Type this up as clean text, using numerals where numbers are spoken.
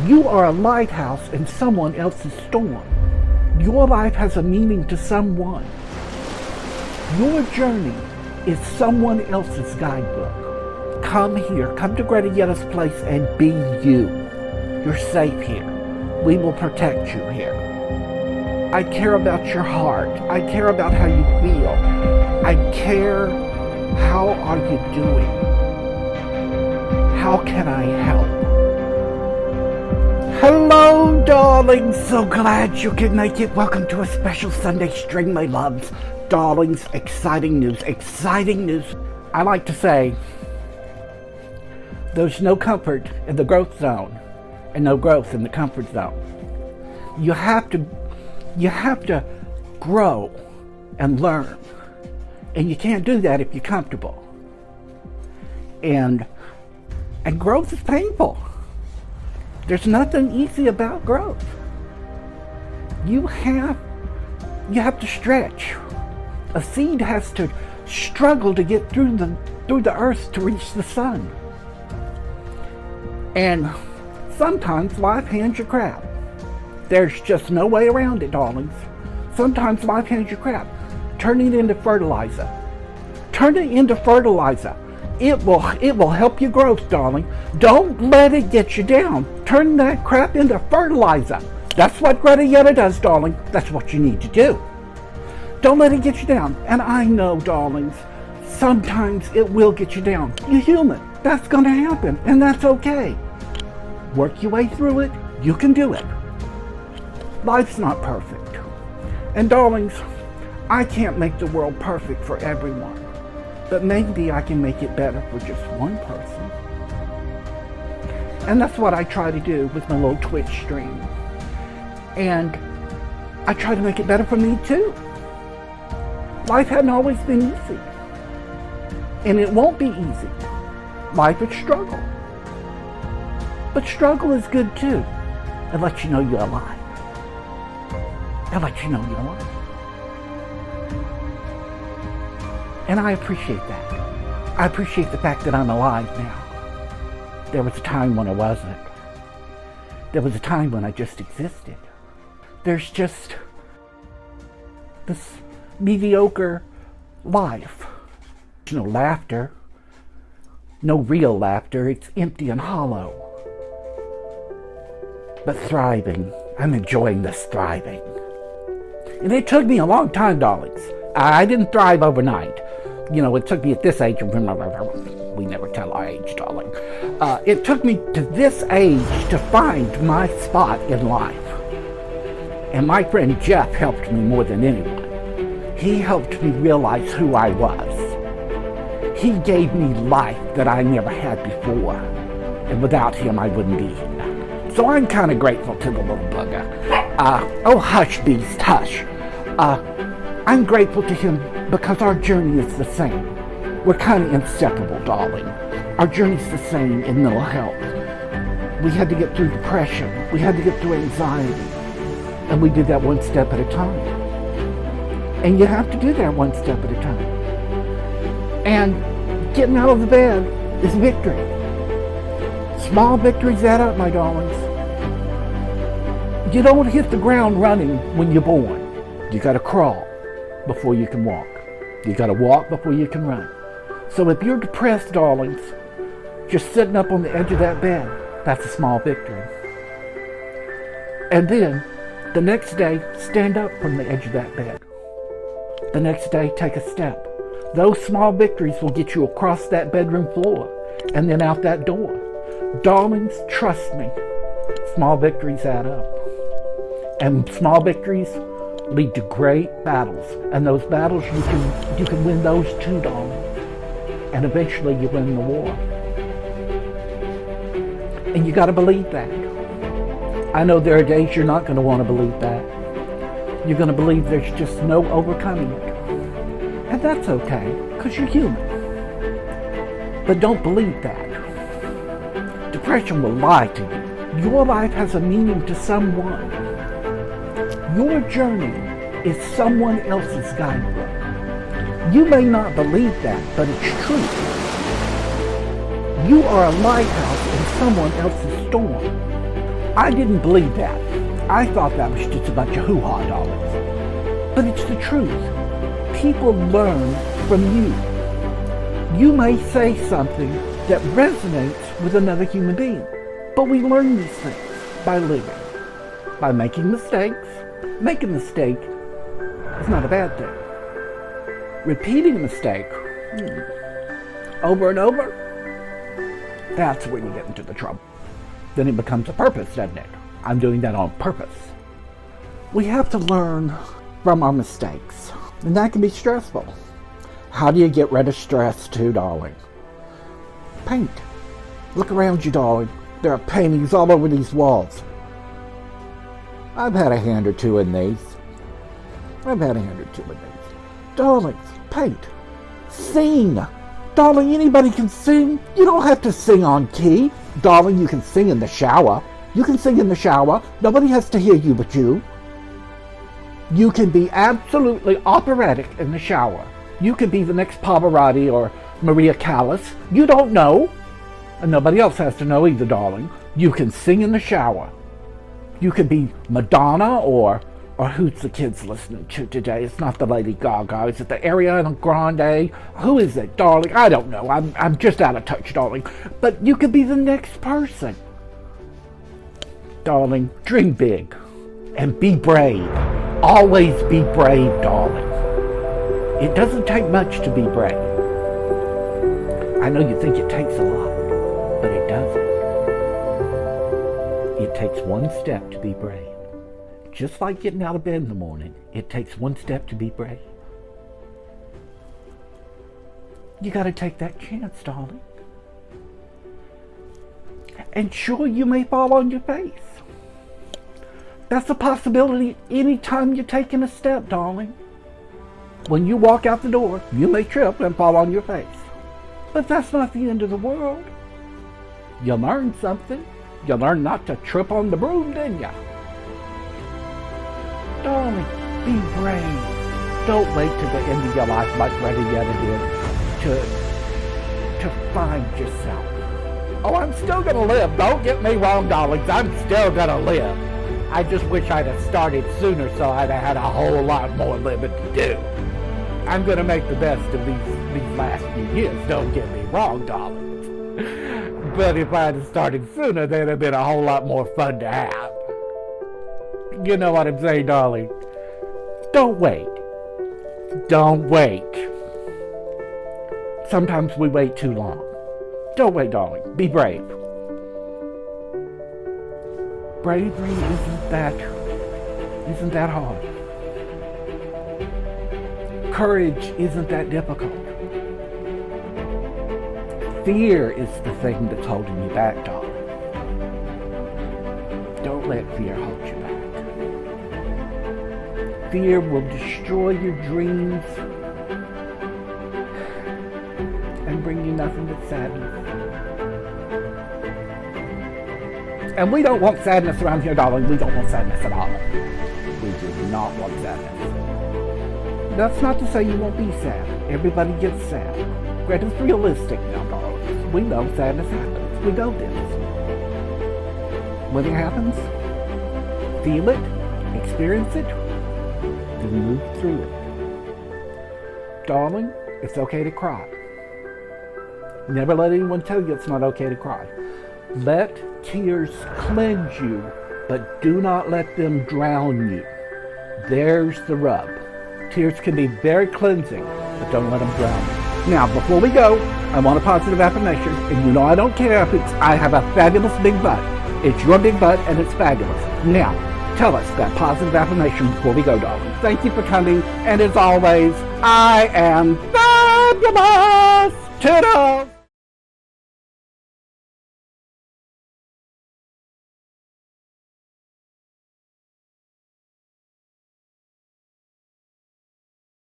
You are a lighthouse in someone else's storm. Your life has a meaning to someone. Your journey is someone else's guidebook. Come here, come to Grettayetta's place and be you. You're safe here. We will protect you here. I care about your heart. I care about how you feel. I care, how are you doing? How can I help? Hello, darlings. So glad you could make it. Welcome to a special Sunday stream, my loves. Darlings, exciting news, exciting news. I like to say, there's no comfort in the growth zone and no growth in the comfort zone. You have to grow and learn. And you can't do that if you're comfortable. And growth is painful. There's nothing easy about growth. You have to stretch. A seed has to struggle to get through the earth to reach the sun. And sometimes life hands you crap. There's just no way around it, darlings. Sometimes life hands you crap. Turn it into fertilizer. Turn it into fertilizer. It will help your growth, darling. Don't let it get you down. Turn that crap into fertilizer. That's what Grettayetta does, darling. That's what you need to do. Don't let it get you down. And I know, darlings, sometimes it will get you down. You're human. That's going to happen, and that's okay. Work your way through it. You can do it. Life's not perfect. And darlings, I can't make the world perfect for everyone. But maybe I can make it better for just one person. And that's what I try to do with my little Twitch stream. And I try to make it better for me too. Life hadn't always been easy. And it won't be easy. Life is struggle. But struggle is good too. It lets you know you're alive. It lets you know you're alive. And I appreciate that. I appreciate the fact that I'm alive now. There was a time when I wasn't. There was a time when I just existed. There's just this mediocre life. No laughter. No real laughter. It's empty and hollow. But thriving. I'm enjoying this thriving. And it took me a long time, darlings. I didn't thrive overnight. You know, it took me at this age, we never tell our age, darling. It took me to this age to find my spot in life. And my friend Jeff helped me more than anyone. He helped me realize who I was. He gave me life that I never had before. And without him, I wouldn't be here. So I'm kind of grateful to the little bugger. Oh, hush, beast, hush. I'm grateful to him because our journey is the same. We're kind of inseparable, darling. Our journey's the same in mental health. We had to get through depression. We had to get through anxiety. And we did that one step at a time. And you have to do that one step at a time. And getting out of the bed is victory. Small victories add up, my darlings. You don't hit the ground running when you're born. You gotta crawl before you can walk. You gotta walk before you can run. So if you're depressed, darlings, just sitting up on the edge of that bed, that's a small victory. And then, the next day, stand up from the edge of that bed. The next day, take a step. Those small victories will get you across that bedroom floor and then out that door. Darlings, trust me, small victories add up. And small victories lead to great battles. And those battles, you can win those too, darling. And eventually you win the war. And you got to believe that. I know there are days you're not going to want to believe that. You're going to believe there's just no overcoming it. And that's okay, because you're human. But don't believe that. Depression will lie to you. Your life has a meaning to someone. Your journey is someone else's guidebook. You may not believe that, but it's true. You are a lighthouse in someone else's storm. I didn't believe that. I thought that was just a bunch of hoo-ha, darlings. But it's the truth. People learn from you. You may say something that resonates with another human being, but we learn these things by living, by making mistakes. Making a mistake is not a bad thing. Repeating a mistake over and over, that's where you get into the trouble. Then it becomes a purpose, doesn't it? I'm doing that on purpose. We have to learn from our mistakes, and that can be stressful. How do you get rid of stress too, darling? Paint. Look around you, darling. There are paintings all over these walls. I've had a hand or two in these. Darlings, paint. Sing. Darling, anybody can sing. You don't have to sing on key. Darling, you can sing in the shower. Nobody has to hear you but you. You can be absolutely operatic in the shower. You can be the next Pavarotti or Maria Callas. You don't know. And nobody else has to know either, darling. You can sing in the shower. You can be Madonna or who's the kids listening to today? It's not the Lady Gaga. Is it the Ariana Grande? Who is it, darling? I don't know. I'm just out of touch, darling. But you could be the next person. Darling, dream big and be brave. Always be brave, darling. It doesn't take much to be brave. I know you think it takes a lot, but it doesn't. It takes one step to be brave. Just like getting out of bed in the morning, it takes one step to be brave. You got to take that chance, darling. And sure, you may fall on your face. That's a possibility anytime you're taking a step, darling. When you walk out the door, you may trip and fall on your face. But that's not the end of the world. You learned something. You learned not to trip on the broom, didn't you? Darling, be brave. Don't wait to the end of your life like Grettayetta did to find yourself. Oh, I'm still going to live. Don't get me wrong, darlings. I'm still going to live. I just wish I'd have started sooner so I'd have had a whole lot more living to do. I'm going to make the best of these last few years. Don't get me wrong, darlings. But if I had started sooner, there'd have been a whole lot more fun to have. You know what I'm saying, darling? Don't wait. Don't wait. Sometimes we wait too long. Don't wait, darling. Be brave. Bravery isn't that hard. Courage isn't that difficult. Fear is the thing that's holding you back, darling. Don't let fear hold you back. Fear will destroy your dreams and bring you nothing but sadness. And we don't want sadness around here, darling. We don't want sadness at all. We do not want sadness. That's not to say you won't be sad. Everybody gets sad. Greta's realistic now, darling. We know sadness happens. We know this. When it happens, feel it, experience it, then move through it. Darling, it's okay to cry. Never let anyone tell you it's not okay to cry. Let tears cleanse you, but do not let them drown you. There's the rub. Tears can be very cleansing, but don't let them drown you. Now, before we go, I want a positive affirmation, and you know I don't care if I have a fabulous big butt. It's your big butt, and it's fabulous. Now, tell us that positive affirmation before we go, darling. Thank you for coming, and as always, I am fabulous. Toodles!